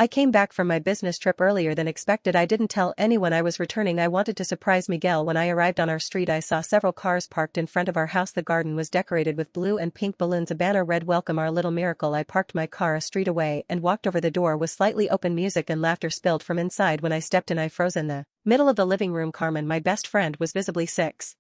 I came back from my business trip earlier than expected. I didn't tell anyone I was returning. I wanted to surprise Miguel. When I arrived on our street, I saw several cars parked in front of our house. The garden was decorated with blue and pink balloons. A banner read "Welcome Our Little Miracle." I parked my car a street away and walked over. The door was slightly open. Music and laughter spilled from inside. When I stepped in, I froze in the middle of the living room. Carmen, my best friend, was visibly 6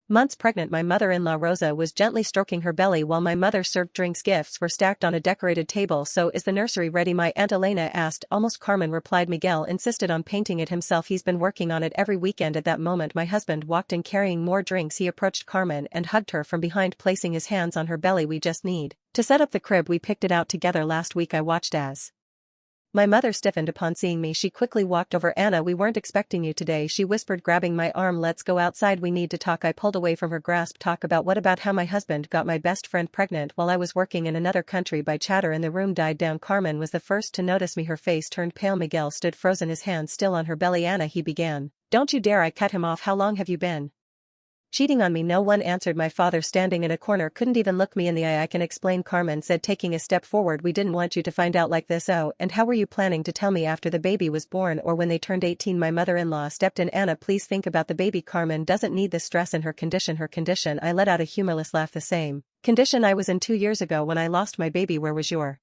months pregnant. My mother-in-law Rosa was gently stroking her belly while my mother served drinks. Gifts were stacked on a decorated table. "So is the nursery ready?" my Aunt Elena asked. "Almost," Carmen replied. "Miguel insisted on painting it himself. He's been working on it every weekend." At that moment my husband walked in carrying more drinks. He approached Carmen and hugged her from behind, placing his hands on her belly. "We just need to set up the crib. We picked it out together last week." I watched as my mother stiffened upon seeing me. She quickly walked over. "Anna, we weren't expecting you today," she whispered, grabbing my arm. "Let's go outside. We need to talk." I pulled away from her grasp. "Talk about what?" "About how my husband got my best friend pregnant while I was working in another country." By chatter in the room died down. Carmen was the first to notice me. Her face turned pale. Miguel stood frozen, his hands still on her belly. "Anna," he began. "Don't you dare!" I cut him off. "How long have you been cheating on me?" No one answered. My father, standing in a corner, couldn't even look me in the eye. "I can explain," Carmen said, taking a step forward. "We didn't want you to find out like this." "Oh, and how were you planning to tell me? After the baby was born or when they turned 18? My mother-in-law stepped in. "Anna, please think about the baby. Carmen doesn't need this stress in her condition." "Her condition?" I let out a humorless laugh. "The same condition I was in 2 years ago when I lost my baby. Where was your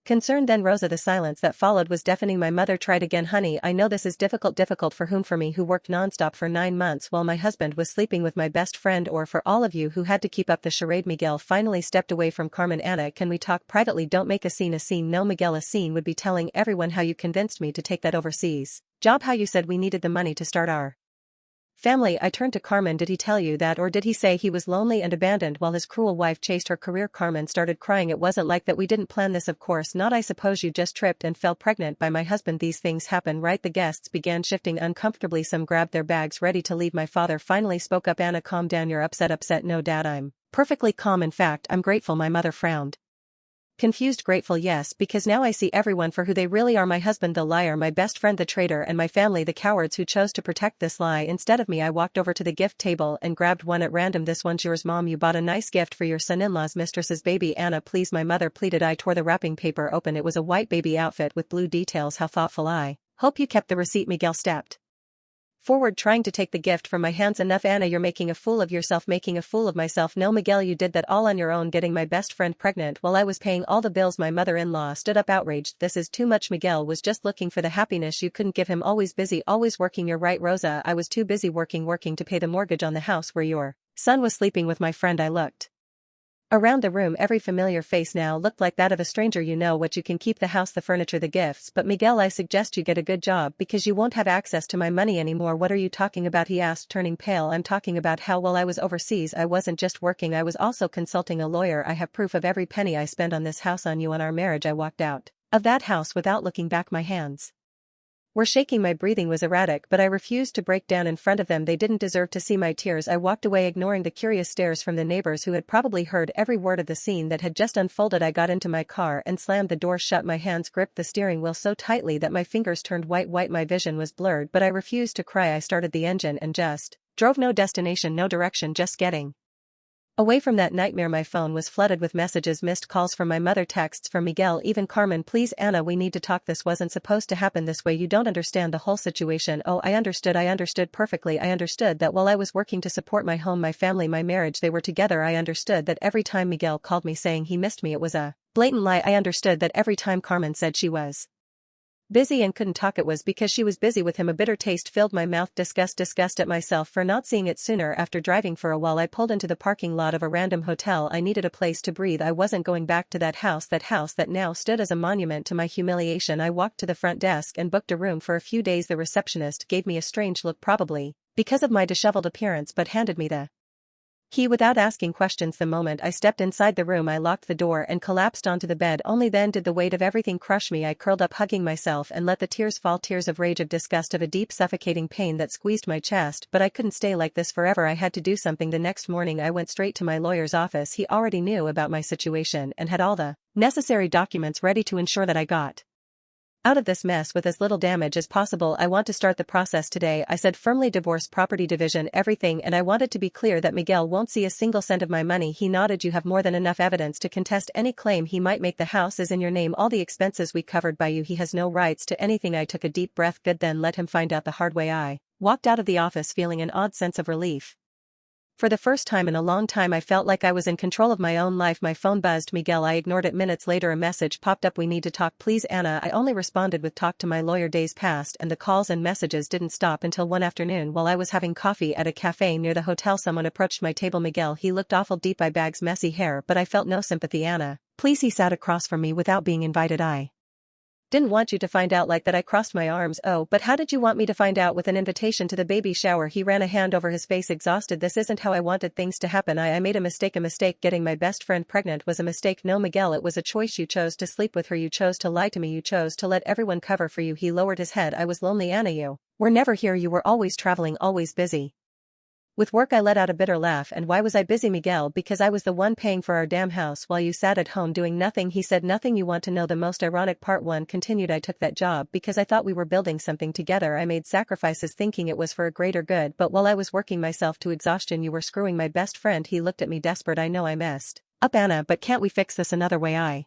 concern then, Rosa?" The silence that followed was deafening. My mother tried again. "Honey, I know this is difficult." "Difficult for whom?" "For me, who worked nonstop for 9 months while my husband was sleeping with my best friend, or for all of you who had to keep up the charade?" Miguel finally stepped away from Carmen. "Anna, can we talk privately? Don't make a scene." "A scene? No, Miguel, a scene would be telling everyone how you convinced me to take that overseas job, how you said we needed the money to start our family." I turned to Carmen. "Did he tell you that, or did he say he was lonely and abandoned while his cruel wife chased her career?" Carmen started crying. "It wasn't like that. We didn't plan this." "Of course not. I suppose you just tripped and fell pregnant by my husband. These things happen, right?" The guests began shifting uncomfortably. Some grabbed their bags ready to leave. My father finally spoke up. "Anna, calm down. You're upset." "Upset? No, Dad, I'm perfectly calm. In fact, I'm grateful." My mother frowned. "Confused?" "Grateful, yes, because now I see everyone for who they really are: my husband the liar, my best friend the traitor, and my family the cowards who chose to protect this lie instead of me." I walked over to the gift table and grabbed one at random. "This one's yours, Mom. You bought a nice gift for your son-in-law's mistress's baby." "Anna, please," my mother pleaded. I tore the wrapping paper open. It was a white baby outfit with blue details. "How thoughtful. I hope you kept the receipt." Miguel stepped forward, trying to take the gift from my hands. "Enough, Anna, you're making a fool of yourself." "Making a fool of myself? No, Miguel, you did that all on your own, getting my best friend pregnant while I was paying all the bills." My mother-in-law stood up outraged. "This is too much. Miguel was just looking for the happiness you couldn't give him. Always busy, always working." "You're right, Rosa. I was too busy working to pay the mortgage on the house where your son was sleeping with my friend." I looked around the room. Every familiar face now looked like that of a stranger. "You know what? You can keep the house, the furniture, the gifts, but Miguel, I suggest you get a good job because you won't have access to my money anymore." "What are you talking about?" he asked, turning pale. "I'm talking about how while I was overseas I wasn't just working, I was also consulting a lawyer. I have proof of every penny I spent on this house, on you, on our marriage." I walked out of that house without looking back. My hands were shaking, my breathing was erratic, but I refused to break down in front of them. They didn't deserve to see my tears. I walked away, ignoring the curious stares from the neighbors who had probably heard every word of the scene that had just unfolded. I got into my car and slammed the door shut. My hands gripped the steering wheel so tightly that my fingers turned white. My vision was blurred, but I refused to cry. I started the engine and just drove. No destination, no direction, just getting away from that nightmare. My phone was flooded with messages, missed calls from my mother, texts from Miguel, even Carmen. "Please, Anna, we need to talk. This wasn't supposed to happen this way. You don't understand the whole situation." "Oh, I understood perfectly. I understood that while I was working to support my home, my family, my marriage, they were together. I understood that every time Miguel called me saying he missed me, it was a blatant lie. I understood that every time Carmen said she was busy and couldn't talk, it was because she was busy with him." A bitter taste filled my mouth. Disgust at myself for not seeing it sooner. After driving for a while, I pulled into the parking lot of a random hotel. I needed a place to breathe. I wasn't going back to that house that now stood as a monument to my humiliation. I walked to the front desk and booked a room for a few days. The receptionist gave me a strange look, probably because of my disheveled appearance, but handed me the key without asking questions. The moment I stepped inside the room, I locked the door and collapsed onto the bed. Only then did the weight of everything crush me. I curled up, hugging myself, and let the tears fall. Tears of rage, of disgust, of a deep suffocating pain that squeezed my chest. But I couldn't stay like this forever. I had to do something. The next morning I went straight to my lawyer's office. He already knew about my situation and had all the necessary documents ready to ensure that I got out of this mess with as little damage as possible. I want to start the process today, I said firmly. Divorce, property division, everything, and I wanted to be clear that Miguel won't see a single cent of my money. He nodded. You have more than enough evidence to contest any claim he might make. The house is in your name, all the expenses we covered by you. He has no rights to anything. I took a deep breath. Good, then let him find out the hard way. I walked out of the office feeling an odd sense of relief. For the first time in a long time I felt like I was in control of my own life. My phone buzzed. Miguel. I ignored it. Minutes later a message popped up. We need to talk, please, Anna. I only responded with talk to my lawyer. Days passed and the calls and messages didn't stop until one afternoon while I was having coffee at a cafe near the hotel. Someone approached my table. Miguel. He looked awful deep eye bags, messy hair, but I felt no sympathy. Anna, please. He sat across from me without being invited. I didn't want you to find out like that. I crossed my arms. Oh, but how did you want me to find out? With an invitation to the baby shower. He ran a hand over his face, exhausted. This isn't how I wanted things to happen. I made a mistake. A mistake. Getting my best friend pregnant was a mistake. No, Miguel, it was a choice. You chose to sleep with her. You chose to lie to me. You chose to let everyone cover for you. He lowered his head. I was lonely. Anna, you were never here. You were always traveling, always busy with work. I let out a bitter laugh. And why was I busy, Miguel? Because I was the one paying for our damn house while you sat at home doing nothing. He said nothing. You want to know the most ironic part? One continued. I took that job because I thought we were building something together. I made sacrifices thinking it was for a greater good, but while I was working myself to exhaustion you were screwing my best friend. He looked at me desperate. I know I messed up, Anna, but can't we fix this another way? I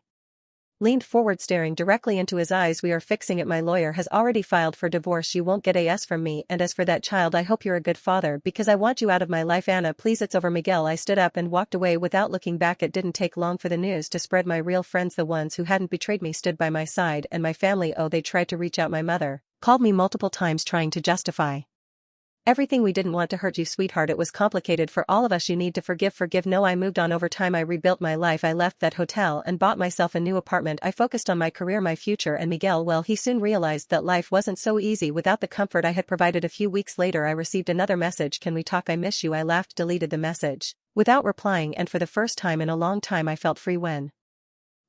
leaned forward, staring directly into his eyes. We are fixing it. My lawyer has already filed for divorce. You won't get a yes from me, and as for that child, I hope you're a good father because I want you out of my life. Anna, please, it's over. Miguel. I stood up and walked away without looking back. It didn't take long for the news to spread. My real friends, the ones who hadn't betrayed me, stood by my side, and my family, oh, they tried to reach out. My mother called me multiple times trying to justify everything. We didn't want to hurt you, sweetheart. It was complicated for all of us. You need to forgive. No, I moved on over time. I rebuilt my life. I left that hotel and bought myself a new apartment. I focused on my career, my future, and Miguel, well, he soon realized that life wasn't so easy without the comfort I had provided. A few weeks later I received another message. Can we talk? I miss you. I laughed, deleted the message without replying, and for the first time in a long time I felt free when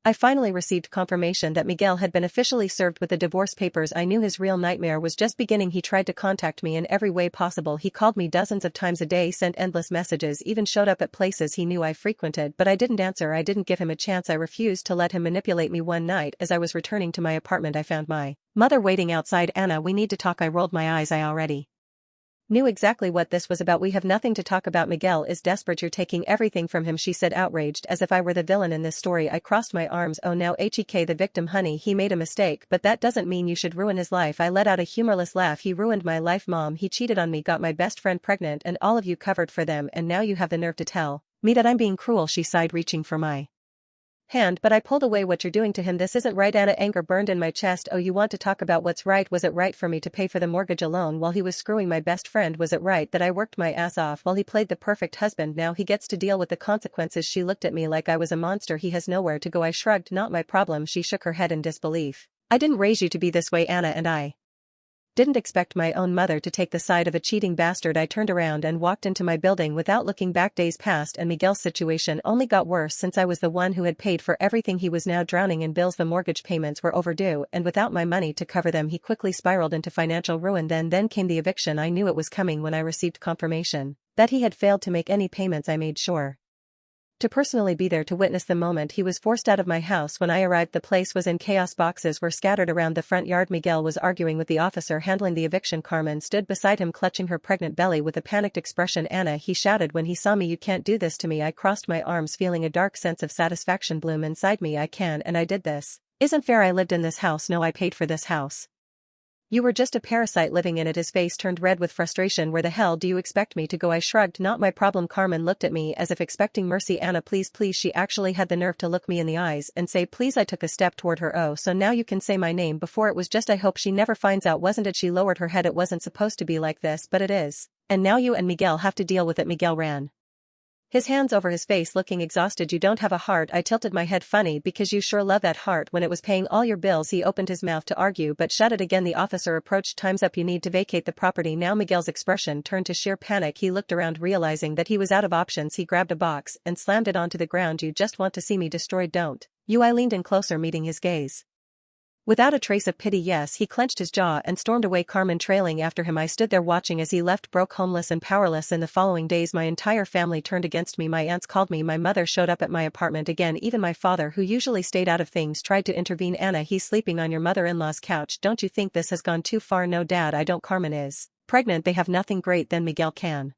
I finally received confirmation that Miguel had been officially served with the divorce papers. I knew his real nightmare was just beginning. He tried to contact me in every way possible. He called me dozens of times a day, sent endless messages, even showed up at places he knew I frequented, but I didn't answer. I didn't give him a chance. I refused to let him manipulate me. One night as I was returning to my apartment I found my mother waiting outside. Anna, we need to talk. I rolled my eyes. I already knew exactly what this was about. We have nothing to talk about. Miguel is desperate. You're taking everything from him, she said, outraged, as if I were the villain in this story. I crossed my arms. Oh, now HEK the victim, honey. He made a mistake, but that doesn't mean you should ruin his life. I let out a humorless laugh. He ruined my life, Mom. He cheated on me, got my best friend pregnant, and all of you covered for them, and now you have the nerve to tell me that I'm being cruel. She sighed, reaching for my hand, but I pulled away. What you're doing to him, this isn't right. Anna, anger burned in my chest. Oh, you want to talk about what's right? Was it right for me to pay for the mortgage alone while he was screwing my best friend? Was it right that I worked my ass off while he played the perfect husband? Now he gets to deal with the consequences. She looked at me like I was a monster. He has nowhere to go. I shrugged. Not my problem. She shook her head in disbelief. I didn't raise you to be this way, Anna, and I didn't expect my own mother to take the side of a cheating bastard. I turned around and walked into my building without looking back. Days passed and Miguel's situation only got worse since I was the one who had paid for everything. He was now drowning in bills. The mortgage payments were overdue, and without my money to cover them he quickly spiraled into financial ruin. Then came the eviction. I knew it was coming when I received confirmation that he had failed to make any payments. I made sure to personally be there to witness the moment he was forced out of my house. When I arrived, the place was in chaos. Boxes were scattered around the front yard. Miguel was arguing with the officer handling the eviction. Carmen stood beside him, clutching her pregnant belly with a panicked expression. Anna, he shouted when he saw me, you can't do this to me. I crossed my arms, feeling a dark sense of satisfaction bloom inside me. I can, and I did this. Isn't fair. I lived in this house. No, I paid for this house. You were just a parasite living in it. His face turned red with frustration. Where the hell do you expect me to go? I shrugged. Not my problem. Carmen looked at me as if expecting mercy. Anna, please. She actually had the nerve to look me in the eyes and say please. I took a step toward her. Oh, so now you can say my name. Before it was just I hope she never finds out, wasn't it? She lowered her head. It wasn't supposed to be like this, but it is. And now you and Miguel have to deal with it. Miguel ran his hands over his face, looking exhausted. You don't have a heart. I tilted my head. Funny, because you sure love that heart when it was paying all your bills. He opened his mouth to argue but shut it again. The officer approached. Time's up. You need to vacate the property now. Miguel's expression turned to sheer panic. He looked around, realizing that he was out of options. He grabbed a box and slammed it onto the ground. You just want to see me destroyed, don't you? I leaned in closer, meeting his gaze. Without a trace of pity, yes, he clenched his jaw and stormed away, Carmen trailing after him. I stood there watching as he left, broke, homeless and powerless. In the following days my entire family turned against me. My aunts called me, my mother showed up at my apartment again, even my father, who usually stayed out of things, tried to intervene. Anna, he's sleeping on your mother-in-law's couch. Don't you think this has gone too far? No, Dad, I don't. Carmen is pregnant. They have nothing great. Then Miguel can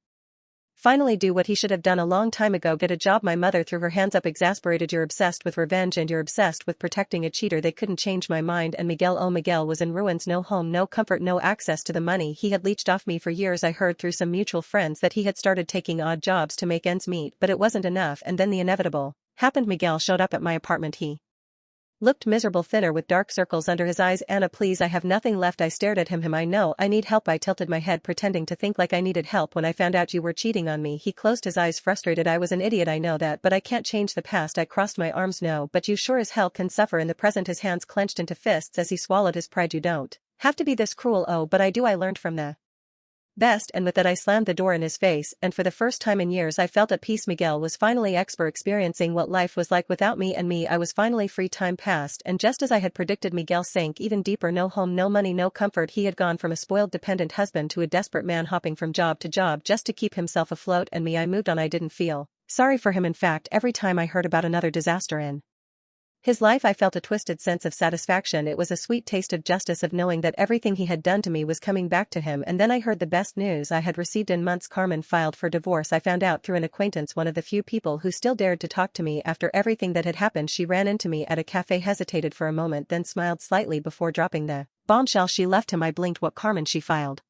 finally do what he should have done a long time ago, get a job. My mother threw her hands up, exasperated. You're obsessed with revenge and you're obsessed with protecting a cheater. They couldn't change my mind. And Miguel, oh, Miguel was in ruins, no home, no comfort, no access to the money he had leached off me for years. I heard through some mutual friends that he had started taking odd jobs to make ends meet, but it wasn't enough. And then the inevitable happened. Miguel showed up at my apartment. He looked miserable, thinner, with dark circles under his eyes. Anna, please, I have nothing left. I stared at him. I know I need help. I tilted my head, pretending to think like I needed help. When I found out you were cheating on me. He closed his eyes, frustrated. I was an idiot, I know that, but I can't change the past. I crossed my arms. No, but you sure as hell can suffer in the present. His hands clenched into fists as he swallowed his pride. You don't have to be this cruel. Oh, but I do. I learned from the best. And with that I slammed the door in his face, and for the first time in years I felt at peace. Miguel was finally experiencing what life was like without me, and I was finally free. Time passed, and just as I had predicted, Miguel sank even deeper. No home, no money, no comfort. He had gone from a spoiled, dependent husband to a desperate man, hopping from job to job just to keep himself afloat. And I moved on. I didn't feel sorry for him. In fact, every time I heard about another disaster in his life I felt a twisted sense of satisfaction. It was a sweet taste of justice, of knowing that everything he had done to me was coming back to him. And then I heard the best news I had received in months. Carmen filed for divorce. I found out through an acquaintance, one of the few people who still dared to talk to me after everything that had happened. She ran into me at a cafe, hesitated for a moment, then smiled slightly before dropping the bombshell. She left him. I blinked. What? Carmen, she filed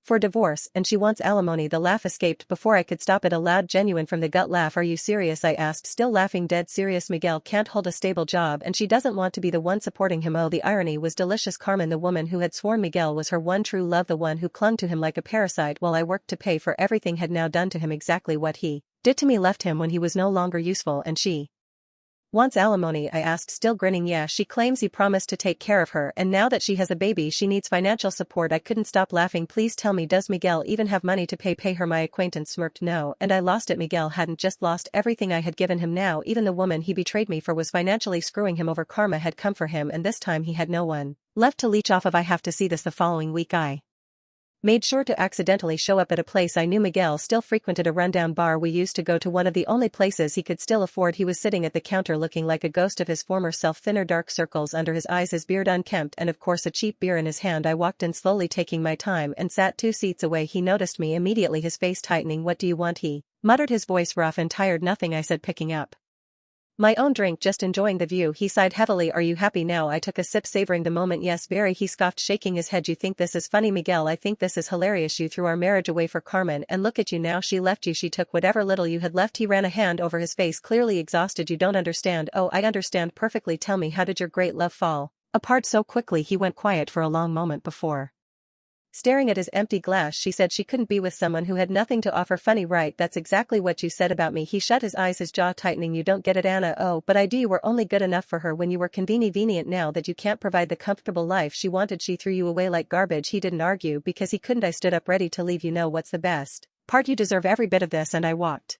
for divorce, and she wants alimony. The laugh escaped before I could stop it. A loud, genuine, from the gut laugh. Are you serious? I asked, still laughing. Dead serious. Miguel can't hold a stable job, and she doesn't want to be the one supporting him. Oh, the irony was delicious. Carmen, the woman who had sworn Miguel was her one true love, the one who clung to him like a parasite while I worked to pay for everything, had now done to him exactly what he did to me, left him when he was no longer useful. And she wants alimony? I asked, still grinning. Yeah, she claims he promised to take care of her, and now that she has a baby she needs financial support. I couldn't stop laughing. Please tell me, does Miguel even have money to pay her? My acquaintance smirked. No, and I lost it. Miguel hadn't just lost everything I had given him. Now even the woman he betrayed me for was financially screwing him over. Karma had come for him, and this time he had no one left to leech off of. I have to see this. The following week I made sure to accidentally show up at a place I knew. Miguel still frequented, a rundown bar we used to go to, one of the only places he could still afford. He was sitting at the counter looking like a ghost of his former self, thinner, dark circles under his eyes, his beard unkempt, and of course a cheap beer in his hand. I walked in slowly, taking my time, and sat 2 seats away. He noticed me immediately, his face tightening. What do you want? He muttered, his voice rough and tired. Nothing, I said, picking up my own drink, just enjoying the view. He sighed heavily. Are you happy now? I took a sip, savoring the moment. Yes, very, he scoffed, shaking his head. You think this is funny? Miguel, I think this is hilarious. You threw our marriage away for Carmen, and look at you now. She left you. She took whatever little you had left. He ran a hand over his face, clearly exhausted. You don't understand. Oh, I understand perfectly. Tell me, how did your great love fall apart so quickly? He went quiet for a long moment before staring at his empty glass. She said she couldn't be with someone who had nothing to offer. Funny, right? That's exactly what you said about me. He shut his eyes, his jaw tightening. You don't get it, Anna. Oh, but I do. You were only good enough for her when you were convenient. Now that you can't provide the comfortable life she wanted, she threw you away like garbage. He didn't argue because he couldn't. I stood up, ready to leave. You know what's the best part? You deserve every bit of this. And I walked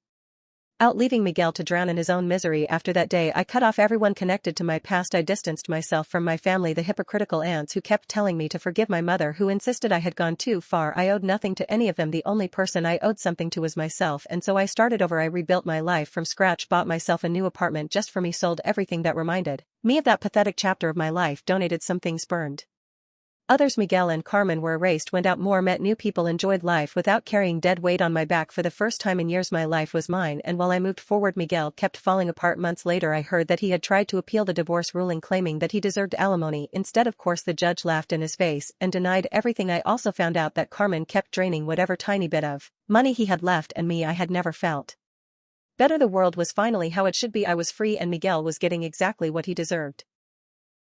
out, leaving Miguel to drown in his own misery. After that day I cut off everyone connected to my past. I distanced myself from my family, the hypocritical aunts who kept telling me to forgive, my mother who insisted I had gone too far. I owed nothing to any of them. The only person I owed something to was myself, and so I started over. I rebuilt my life from scratch, bought myself a new apartment just for me, sold everything that reminded me of that pathetic chapter of my life, donated some things, burned others. Miguel and Carmen were erased, went out more, met new people, enjoyed life without carrying dead weight on my back. For the first time in years my life was mine, and while I moved forward Miguel kept falling apart. Months later I heard that he had tried to appeal the divorce ruling, claiming that he deserved alimony instead. Of course the judge laughed in his face and denied everything. I also found out that Carmen kept draining whatever tiny bit of money he had left, and I had never felt better. The world was finally how it should be. I was free, and Miguel was getting exactly what he deserved.